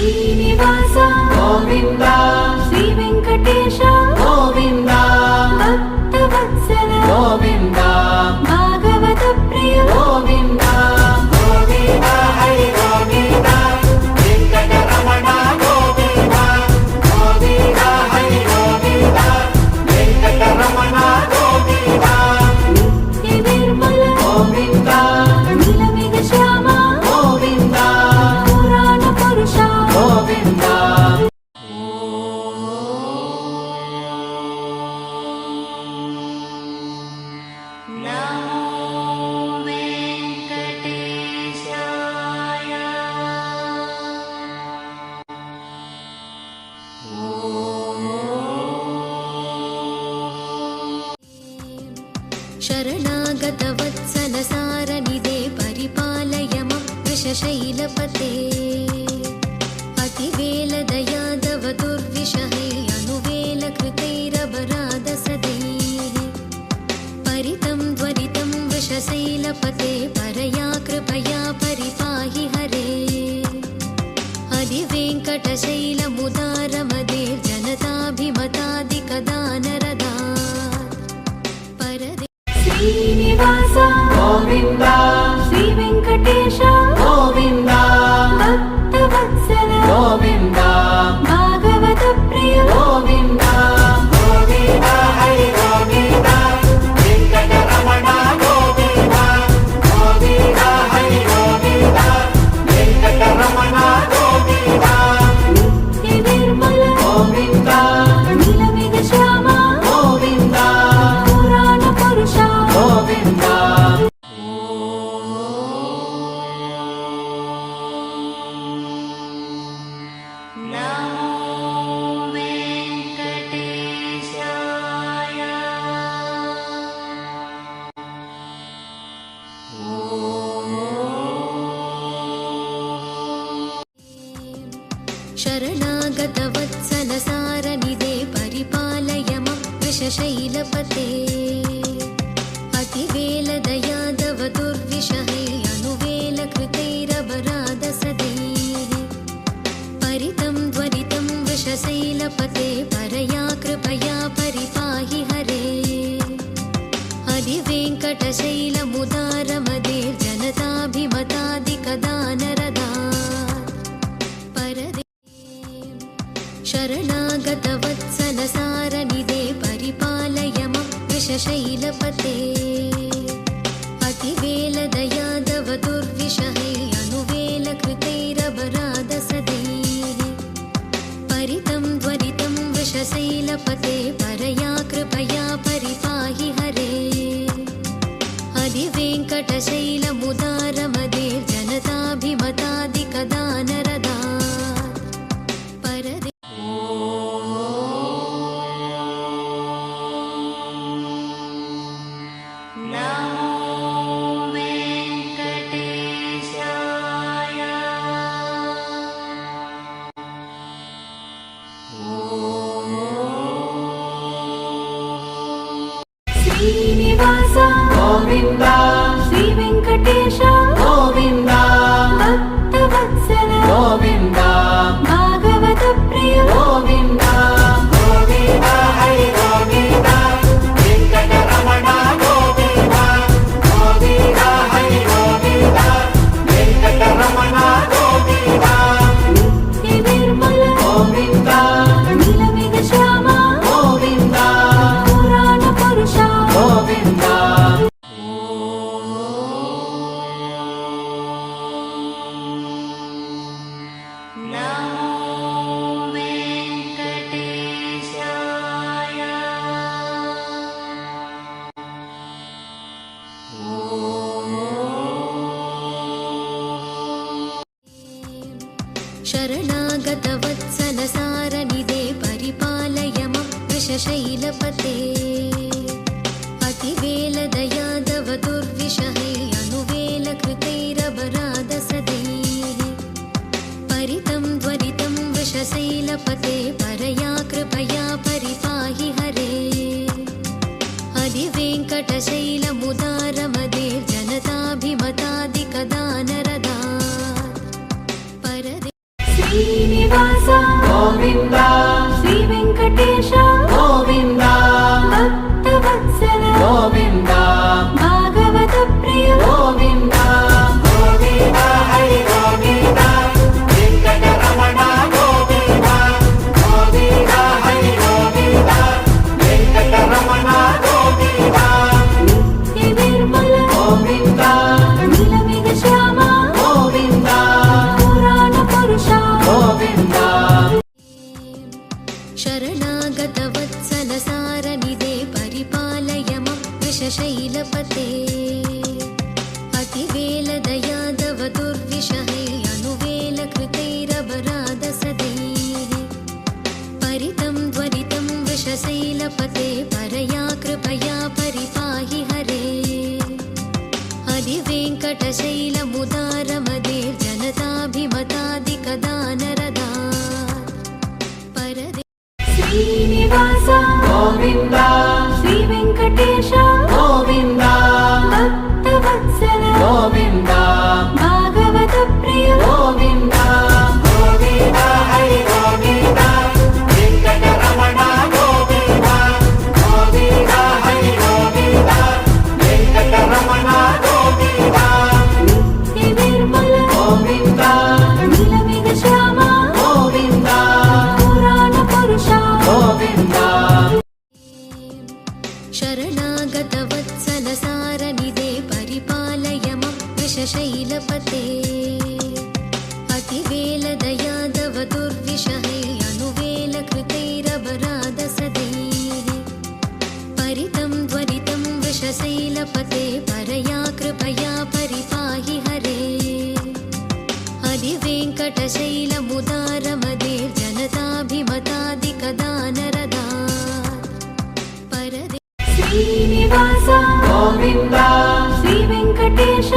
శ్రీనివాస గోవింద శ్రీ వెంకటేశ గోవింద భక్తవత్సల గోవింద భాగవత ప్రియ గోవింద గోవింద హరి గోవింద వెంకటరమణ గోవింద గోవింద హరి గోవింద వెంకటరమణ గోవింద నిత్య నిర్మల గోవింద నీలమేఘ శ్యామ గోవింద పురాణ పురుష గోవింద శరణాగత వత్సల సారనిదే పరిపాలయ మం వృషశైలపతే అతివేల దయాదవ దుర్విషహై అనువేల కృతైరపరాధ సదైః పరితం త్వరితం వృషశైలపతే పరయా కృపయా పరిపాహి హరే హరివేంకటశైలముదారమదే జనతాభిమతాదికదానరదా పరదే శ్రీనివాస గోవింద శ్రీ వెంకటేశ గోవింద భక్తవత్సల గోవింద భాగవత ప్రియ గోవింద గోవింద హరి గోవింద వెంకటరమణ గోవింద గోవింద హరి గోవింద వెంకటరమణ గోవింద నిత్య నిర్మల గోవింద నీలమేఘ శ్యామ గోవింద పురాణ పురుష గోవింద శరణాగత వత్సల సారనిదే పరిపాలయ మం వృషశైలపతే అతివేల దయాదవ దుర్విషహై అనువేల కృతైరపరాధ సదైః పరితం త్వరితం వృషశైలపతే పరయా కృపయా పరిపాహి హరే హరివేంకటశైలముదారమదే జనతాభిమతాదికదానరదా పరదే శరణాగత వత్సల సారనిదే పరిపాలయ మం వృషశైలపతే అతివేల దయాదవ దుర్విషహై అనువేల కృతైరపరాధ సదైః పరితం త్వరితం వృషశైలపతే పరయా కృపయా పరిపాహి హరే హరివేంకటశైలముదారమదే జనతాభిమతాదికదానరదా పరదే శ్రీనివాస గోవింద శ్రీ వెంకటేశ గోవింద భక్తవత్సల గోవింద భాగవత ప్రియ గోవింద గోవింద హరి గోవింద వెంకటరమణ గోవింద గోవింద హరి గోవింద వెంకటరమణ గోవింద నిత్య నిర్మల గోవింద నీలమేఘ శ్యామ గోవింద పురాణ పురుష గోవింద శరణాగత వత్సల సారనిదే పరిపాలయ మం వృషశైలపతే అతివేల దయాదవ దుర్విషహై అనువేల కృతైరపరాధ సదైః పరితం త్వరితం వృషశైలపతే పరయా కృపయా పరిపాహి హరే హరివేంకటశైలముదారమదే జనతాభిమతాదికదానరదా పరదే శ్రీని శ్రీనివాస గోవింద శ్రీ వెంకటేశ గోవింద భక్తవత్సల గోవింద భాగవత ప్రియ గోవింద గోవింద హరి గోవింద వెంకటరమణ గోవింద గోవింద హరి గోవింద వెంకటరమణ గోవింద నిత్య నిర్మల గోవింద నీలమేఘ శ్యామ గోవింద పురాణ పురుష గోవింద శరణాగత వత్సల సారనిదే పరిపాలయ మం వృషశైలపతే అతివేల దయాదవ దుర్విషహే అనువేల కృతైరపరాధ సదైః పరితం త్వరితం వృషశైలపతే పరయా కృపయా పరిపాహి హరే హరి వెంకటశైలముదారమదే జనతాభిమతాదికదానరదా పరదే శ్రీనివాస గోవింద శ్రీ వెంకటేశ గోవింద భక్తవత్సల గోవింద భాగవత ప్రియ గోవింద గోవింద హరి గోవింద వెంకటరమణ గోవింద గోవింద హరి గోవింద వెంకటరమణ గోవింద నిత్య నిర్మల గోవింద నీలమేఘ శ్యామ గోవింద పురాణ పురుష గోవింద శరణాగత వత్సల సారనిదే పరిపాలయ మం వృషశైలపతే అతివేల దయాదవ దుర్విషహే అనువేల కృతైరపరాధ సదైః పరితం త్వరితం వృషశైలపతే పరయా కృపయా పరిపాహి హరే హరి వెంకటశైలముదారమదే జనతాభిమతాదికదానరదా పరదే శ్రీనివాస గోవింద శ్రీ వెంకటేశ